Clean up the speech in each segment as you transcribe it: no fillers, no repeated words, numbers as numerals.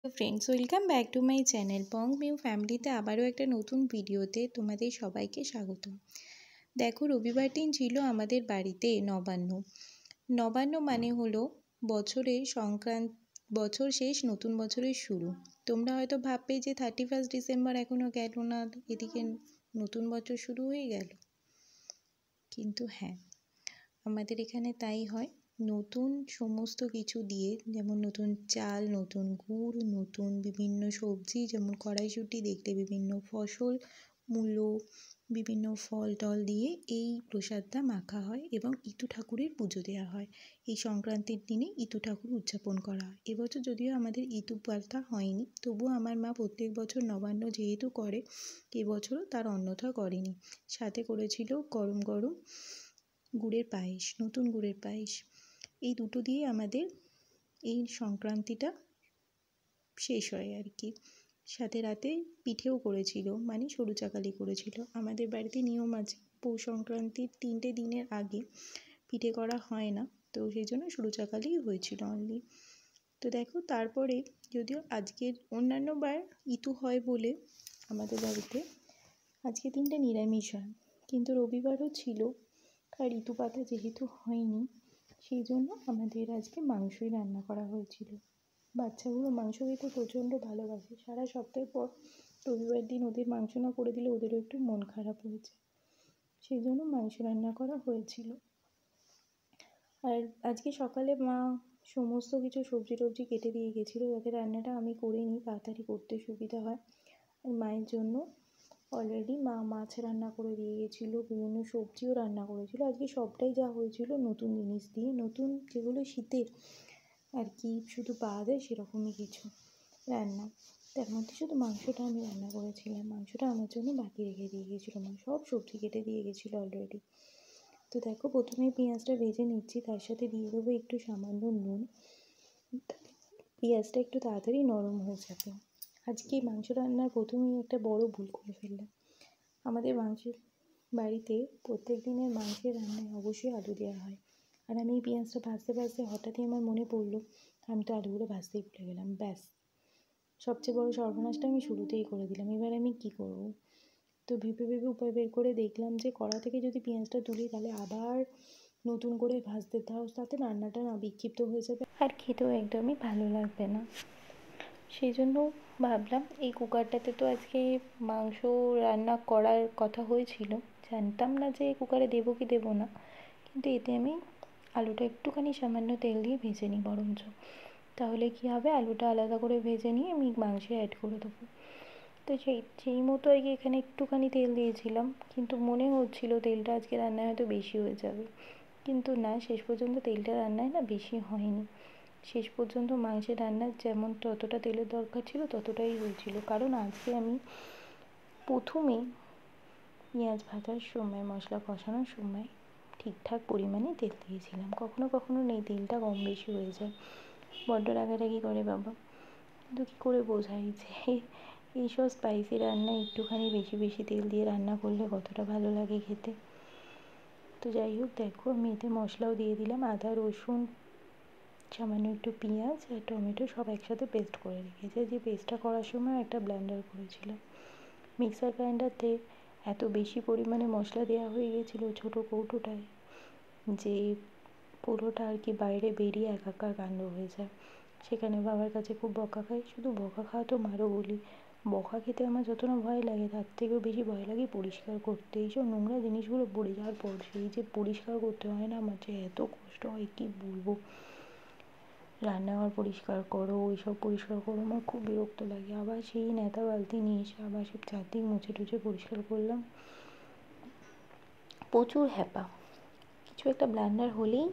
Friends, welcome back to my channel pong mu ফ্যামিলিতে আবারও একটা নতুন ভিডিওতে তোমাদের সবাইকে স্বাগত। দেখো, রবিবার দিন ছিল আমাদের বাড়িতে নবান্ন। নবান্ন মানে হলো বছরের বছর শেষ, নতুন বছরের শুরু। তোমরা হয়তো ভাববে যে 31 ডিসেম্বর এখনও গেল না, এদিকে নতুন বছর শুরু হয়ে গেল। কিন্তু হ্যাঁ, আমাদের এখানে তাই হয়। নতুন সমস্ত কিছু দিয়ে, যেমন নতুন চাল, নতুন গুড়, নতুন বিভিন্ন সবজি, যেমন কড়াইশুঁটি দেখলে বিভিন্ন ফসল, মূলো, বিভিন্ন ফল টল দিয়ে এই প্রসাদটা মাখা হয় এবং ইতু ঠাকুরের পুজো দেওয়া হয়। এই সংক্রান্তির দিনে ইতু ঠাকুর উদযাপন করা হয়। এবছর যদিও আমাদের ইতু পালটা হয়নি, তবুও আমার মা প্রত্যেক বছর নবান্ন যেহেতু করে, এবছরও তার অন্যথা করেনি। সাথে করেছিল গরম গরম গুড়ের পায়েস, নতুন গুড়ের পায়েস। এই দুটো দিয়ে আমাদের এই সংক্রান্তিটা শেষ হয় আর কি। সাথে রাতে পিঠেও করেছিল, মানে সরু চাকালি করেছিল। আমাদের বাড়িতে নিয়ম আছে, পৌষ সংক্রান্তির 3টে দিনের আগে পিঠে করা হয় না, তো সেই জন্য সরু চাকালিই হয়েছিল অনলি। তো দেখো, তারপরে যদিও আজকের অন্যান্য বার ইতু হয় বলে আমাদের বাড়িতে আজকে 3টে নিরামিষ হয়, কিন্তু রবিবারও ছিল। আর ইতু পাতা যেহেতু হয়নি, সেই জন্য আমাদের আজকে মাংসই রান্না করা হয়েছিল। বাচ্চাগুলো মাংস খেতে প্রচণ্ড ভালোবাসে। সারা সপ্তাহের পর রবিবার দিন ওদের মাংস না করে দিলে ওদেরও একটু মন খারাপ হয়েছে, সেই জন্য মাংস রান্না করা হয়েছিল। আর আজকে সকালে মা সমস্ত কিছু সবজি টবজি কেটে দিয়ে গেছিলো, যাতে রান্নাটা আমি করে নিই, তাড়াতাড়ি করতে সুবিধা হয়। আর মায়ের জন্য অলরেডি মা মাছ রান্না করে দিয়ে গেছিলো, বিভিন্ন সবজিও রান্না করেছিল। আজকে সবটাই যা হয়েছিল নতুন জিনিস দিয়ে, নতুন যেগুলো শীতের আর কি শুধু পাওয়া যায় সেরকমই কিছু রান্না। তার মধ্যে শুধু মাংসটা আমি রান্না করেছিলাম, মাংসটা আমার জন্য বাকি রেখে দিয়ে গেছিলো মা। সব সবজি কেটে দিয়ে গেছিলো অলরেডি। তো দেখো, প্রথমে পেঁয়াজটা ভেজে নিচ্ছি, তার সাথে দিয়ে দেবো একটু সামান্য নুন। পেঁয়াজটা একটু তাড়াতাড়ি নরম হয়ে যাবে। আজকে মাংস রান্নার প্রথমেই একটা বড় ভুল করে ফেললাম। আমাদের মাংসের বাড়িতে প্রত্যেক দিনের মাংসের রান্নায় অবশ্যই আলু দেওয়া হয়। আর আমি এই পেঁয়াজটা ভাজতে ভাজতে হঠাৎই আমার মনে পড়লো আমি তো আলুগুলো ভাজতেই ভুলে গেলাম। ব্যাস, সবচেয়ে বড় সর্বনাশটা আমি শুরুতেই করে দিলাম। এবার আমি কী করব? তো ভেবে ভেবে উপায় বের করে দেখলাম যে কড়া থেকে যদি পেঁয়াজটা তুলি তাহলে আবার নতুন করে ভাজতে দাও, তাতে রান্নাটা না বিক্ষিপ্ত হয়ে যাবে আর খেতেও একদমই ভালো লাগবে না। সেই জন্য ভাবলাম এই কুকারটাতে তো আজকে মাংস রান্না করার কথা হয়েছিল, জানতাম না যে কুকারে দেবো কি দেবো না, কিন্তু এতে আমি আলুটা একটুখানি সামান্য তেল দিয়ে ভেজে নিই বরঞ্চ। তাহলে কী হবে, আলুটা আলাদা করে ভেজে নিয়ে আমি মাংসে অ্যাড করে দেবো। তো সেই মতো আর কি এখানে একটুখানি তেল দিয়েছিলাম, কিন্তু মনে হচ্ছিলো তেলটা আজকে রান্নায় হয়তো বেশি হয়ে যাবে, কিন্তু না, শেষ পর্যন্ত তেলটা রান্নায় না বেশি হয়নি। শেষ পর্যন্ত মাংসের রান্নার যেমন যতটা তেলের দরকার ছিল ততটাই হয়েছিল, কারণ আজকে আমি প্রথমে পেঁয়াজ ভাজার সময়, মশলা কষানোর সময় ঠিকঠাক পরিমাণে তেল দিয়েছিলাম। কখনো কখনো নেই, তেলটা কম বেশি হয়ে যায়, বড্ড রাগারাগি করে বাবা। কিন্তু কী করে বোঝাই যে এইসব স্পাইসি রান্না একটুখানি বেশি বেশি তেল দিয়ে রান্না করলে কতটা ভালো লাগে খেতে। তো যাই হোক, দেখো আমি এতে মশলাও দিয়ে দিলাম, আদা রসুন, সামান্য একটু পেঁয়াজ আর টমেটো সব একসাথে পেস্ট করে রেখেছি। যে পেস্টটা করার সময় একটা ব্লেন্ডার করেছিলাম। মিক্সার গ্রাইন্ডারতে এত বেশি পরিমাণে মশলা দেওয়া হয়ে গেছিলো ছোটো কৌটোটায়, যে পুরোটা আর কি বাইরে বেরিয়ে একাকার কাণ্ড হয়ে যায়। সেখানে বাবার কাছে খুব বকা খাই। শুধু বকা খাওয়া তো মারও বলি, বকা খেতে আমার যত না ভয় লাগে, তার থেকেও বেশি ভয় লাগে পরিষ্কার করতে। এইসব নোংরা জিনিসগুলো পড়ে যাওয়ার পর সেই যে পরিষ্কার করতে হয় না, আমার যে এত কষ্ট হয় কী বলবো। রান্নাঘর পরিষ্কার করো, ওইসব পরিষ্কার করো, আমার খুব বিরক্ত লাগে। আবার সেই নেতা বালতি নিয়ে এসে আবার সব চারদিক মুছে টুছে পরিষ্কার করলাম, প্রচুর হ্যাপা। কিছু একটা ব্লান্ডার হলেই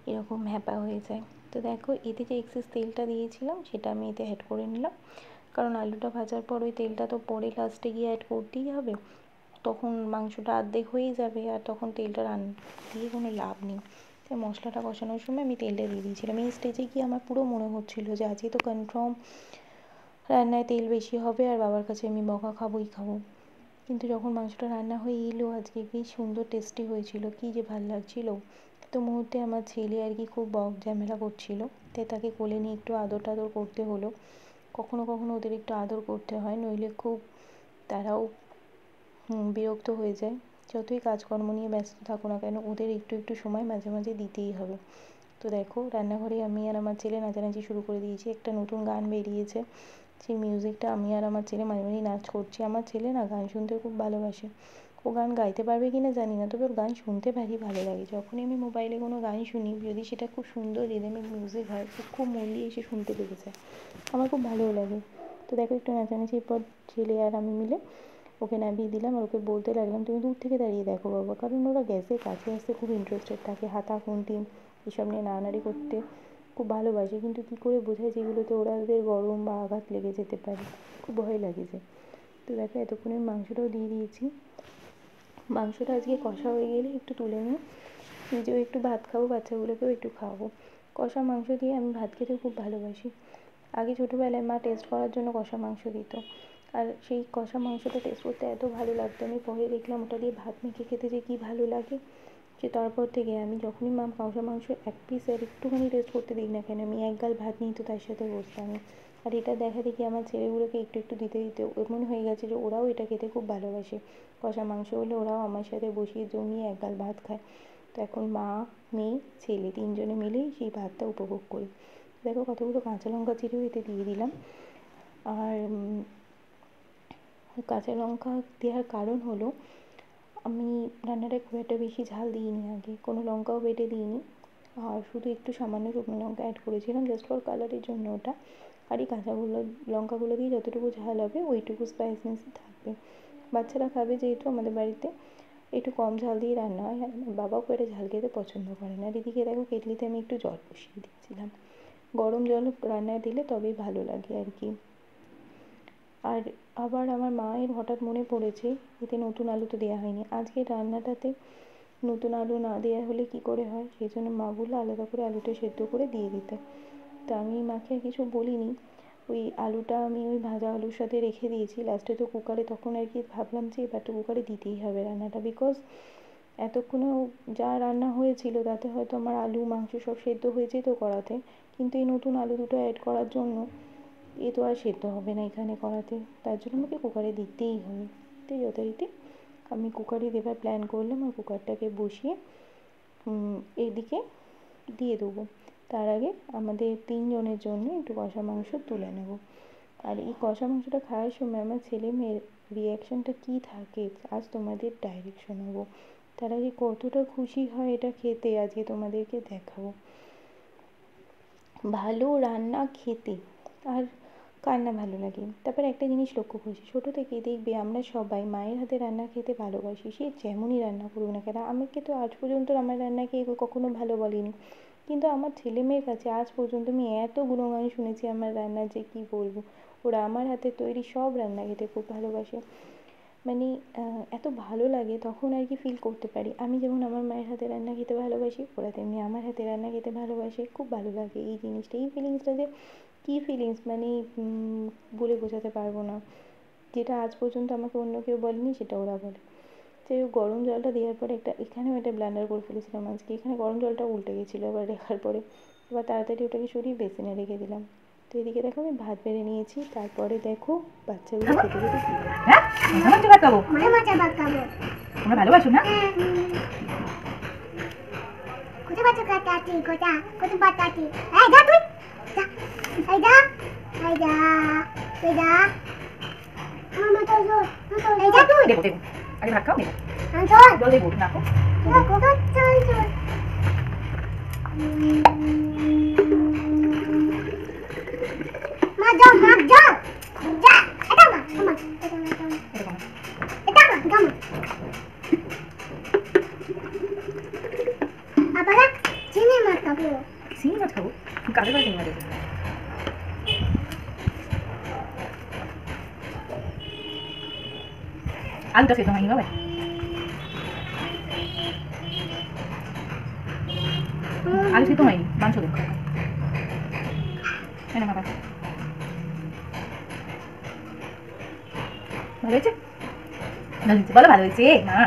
এরকম হ্যাপা হয়ে যায়। তো দেখো, এতে যে এক্সেস তেলটা দিয়েছিলাম সেটা আমি এতে অ্যাড করে নিলাম, কারণ আলুটা ভাজার পর ওই তেলটা তো পরে লাস্টে গিয়ে অ্যাড করতেই হবে, তখন মাংসটা অর্ধেক হয়েই যাবে, আর তখন তেলটা দিয়ে কোনো লাভ নেই। তাই মশলাটা কষানোর সময় আমি তেলটা দিয়ে দিয়েছিলাম। এই স্টেজে গিয়ে আমার পুরো মনে হচ্ছিলো যে আজকে তো কনফার্ম রান্নায় তেল বেশি হবে আর বাবার কাছে আমি বকা খাবোই খাবো। কিন্তু যখন মাংসটা রান্না হয়ে এলো আজকে, কি সুন্দর টেস্টি হয়েছিল, কী যে ভালো লাগছিলো। তো মুহূর্তে আমার ছেলে আর কি খুব বক ঝামেলা করছিলো, তাই তাকে কোলে নিয়ে একটু আদর টাদর করতে হলো। কখনো কখনো ওদের একটু আদর করতে হয়, নইলে খুব তারাও বিরক্ত হয়ে যায়। যতই কাজকর্ম নিয়ে ব্যস্ত থাকো না কেন, ওদের একটু একটু সময় মাঝে মাঝে দিতেই হবে। তো দেখো রান্নাঘরে আমি আর আমার ছেলে নাচানাচি শুরু করে দিয়েছি। একটা নতুন গান বেরিয়েছে, সেই মিউজিকটা আমি আর আমার ছেলে মাঝে মাঝে নাচ করছি। আমার ছেলে না গান শুনতে খুব ভালোবাসে। ও গান গাইতে পারবে কিনা জানি না, তবে ওর গান শুনতে ভারী ভালো লাগে। যখনই আমি মোবাইলে কোনো গান শুনি, যদি সেটা খুব সুন্দর রিদমিক মিউজিক হয়, খুব মন দিয়ে এসে শুনতে লেগে যায়, আমার খুব ভালোও লাগে। তো দেখো একটু নাচানাচির পর ছেলে আর আমি মিলে ওকে নামিয়ে দিলাম, আর ওকে বলতে লাগলাম তুমি দূর থেকে দাঁড়িয়ে দেখো বাবা, কারণ ওরা গ্যাসের কাছে আসতে খুব ইন্টারেস্টেড থাকে, হাতা খুন্তি এসব নিয়ে নাড়ানাড়ি করতে খুব ভালোবাসে। কিন্তু কী করে বোঝায় যেগুলোতে ওদের গরম বা আঘাত লেগে যেতে পারে, খুব ভয় লাগে যে। তো দেখো এতক্ষণে মাংসটাও দিয়ে দিয়েছি। মাংসটা আজকে কষা হয়ে গেলে একটু তুলে নিয়ে নিজেও একটু ভাত খাবো, বাচ্চাগুলোকেও একটু খাওয়াবো। কষা মাংস দিয়ে আমি ভাত খেতে খুব ভালোবাসি। আগে ছোটোবেলায় মা টেস্ট করার জন্য কষা মাংস দিত, আর সেই কষা মাংসটা টেস্ট করতে এত ভালো লাগতো, আমি পরে দেখলাম ওটা দিয়ে ভাত মেখে খেতে যে কী ভালো লাগে, যে তারপর থেকে আমি যখনই মা কষা মাংস এক পিস আর একটুখানি টেস্ট করতে দিই না কেন, আমি এক গাল ভাত নিই তো তার সাথে বসতাম। আর এটা দেখা দেখি আমার ছেলেগুলোকে একটু একটু দিতে দিতে এমন হয়ে গেছে যে ওরাও এটা খেতে খুব ভালোবাসে। কষা মাংস হলে ওরাও আমার সাথে বসিয়ে জমিয়ে এক গাল ভাত খায়। তো এখন মা, মেয়ে, ছেলে তিনজনে মিলেই সেই ভাতটা উপভোগ করি। দেখো কতগুলো কাঁচা লঙ্কা চিরেও এতে দিয়ে দিলাম। আর কাঁচা লঙ্কা দেওয়ার কারণ হলো, আমি রান্নাটা খুব একটা বেশি ঝাল দিইনি, আগে কোনো লঙ্কাও বেটে দিইনি, আর শুধু একটু সামান্য শুকনো লঙ্কা অ্যাড করেছিলাম জাস্ট ফর কালারের জন্য ওটা। আর এই লঙ্কাগুলো দিয়ে যতটুকু ঝাল হবে ওইটুকু স্পাইসিনেসই থাকবে। বাচ্চারা খাবে যেহেতু আমাদের বাড়িতে, একটু কম ঝাল দিয়ে রান্না হয়। আর আমার বাবাও করে ঝাল খেতে পছন্দ করে না। আর এদিকে দেখো কেটলিতে আমি একটু জল বসিয়ে দিয়েছিলাম, গরম জল রান্নায় দিলে তবেই ভালো লাগে আর কি। আর আবার আমার মায়ের হঠাৎ মনে পড়েছে এতে নতুন আলু তো দেওয়া হয়নি, আজকে রান্নাটাতে নতুন আলু না দেওয়া হলে কী করে হয়, সেই জন্য মা বললো আলাদা করে আলুটা সেদ্ধ করে দিয়ে দিতে। তো আমি মাকে আর কিছু বলিনি, ওই আলুটা আমি ওই ভাজা আলুর সাথে রেখে দিয়েছি। লাস্টে তো কুকারে তখন আর কি ভাবলাম যে এবার তো কুকারে দিতেই হবে রান্নাটা, বিকজ এতক্ষণেও যা রান্না হয়েছিল তাতে হয়তো আমার আলু মাংস সব সেদ্ধ হয়ে যেত কড়াতে, কিন্তু এই নতুন আলু দুটো অ্যাড করার জন্য এ তো আর সেদ্ধ হবে না এখানে কড়াতে, তার জন্য আমাকে কুকারে দিতেই হবে। তো যথারীতি আমি কুকারে দেবার প্ল্যান করলাম, আর কুকারটাকে বসিয়ে এদিকে দিয়ে দেবো। তার আগে আমাদের তিনজনের জন্য একটু কষা মাংস তুলে নেব। আর এই কষা মাংসটা খাওয়ার সময় আমার ছেলে মেয়ের রিয়াকশানটা কী থাকে আজ তোমাদের ডাইরেক্ট শোনাবো। তারা যে কতটা খুশি হয় এটা খেতে আজকে তোমাদেরকে দেখাবো। ভালো রান্না খেতে আর কার না ভালো লাগে। তারপর একটা জিনিস লক্ষ্য করছি, ছোটো থেকেই দেখবে আমরা সবাই মায়ের হাতে রান্না খেতে ভালোবাসি, সে যেমনই রান্না করুক না কেন। আমাকে তো আজ পর্যন্ত আমার রান্না খেয়ে কখনো ভালো বলেনি, কিন্তু আমার ছেলে মেয়ের কাছে আজ পর্যন্ত আমি এত গুণগান শুনেছি আমার রান্নার যে কী বলবো। ওরা আমার হাতে তৈরি সব রান্না খেতে খুব ভালোবাসে, মানে এত ভালো লাগে তখন আর কি ফিল করতে পারি। আমি যেমন আমার মায়ের হাতে রান্না খেতে ভালোবাসি, ওরা তেমনি আমার হাতে রান্না খেতে ভালোবাসে। খুব ভালো লাগে এই জিনিসটা, এই ফিলিংসটা যে কী ফিলিংস মানে বলে বোঝাতে পারবো না, যেটা আজ পর্যন্ত আমাকে অন্য কেউ বলেনি সেটা ওরা বলে। যাই হোক, গরম জলটা দেওয়ার পরে এখানেও একটা ব্লান্ডার করে ফেলেছিলাম আজকে, এখানে গরম জলটা উল্টে গেছিলো এবার দেখার পরে, এবার তাড়াতাড়ি ওটাকে সরিয়ে বেসিনে রেখে দিলাম। তো এদিকে দেখো আমি ভাত বেড়ে নিয়েছি, তারপরে দেখো বাচ্চাগুলো খেতে খেতে কি বলে। হ্যাঁ মাছ ভাত খাবো, মাছ ভাত খাবো। তোমরা ভালোবাসো না? কোথায় বাচ্চা কাটাটি কোথায় বাটাটি? এই যা তুই, যা এই যা এই যা এই যা মামা তো এই যা তুই। দেখো দেখো আরে ভাত খাও, দেখো আমি চল জল দেবো না কো কোথায় চল চল। মা যাও যা এটা মা এটা মা আবার চিংড়ি মাছ খাবো। চিংড়ি মাছ খাবো? কাদের বাড়ি চিংড়ি মাছ আছে? আলুটা সেদ্ধ হয়নি বাবা, আলু সেদ্ধ হয়নি, মাংস দেবো। হ্যাঁ না বাবা ভালো হয়েছে, বলো ভালো হয়েছে মা।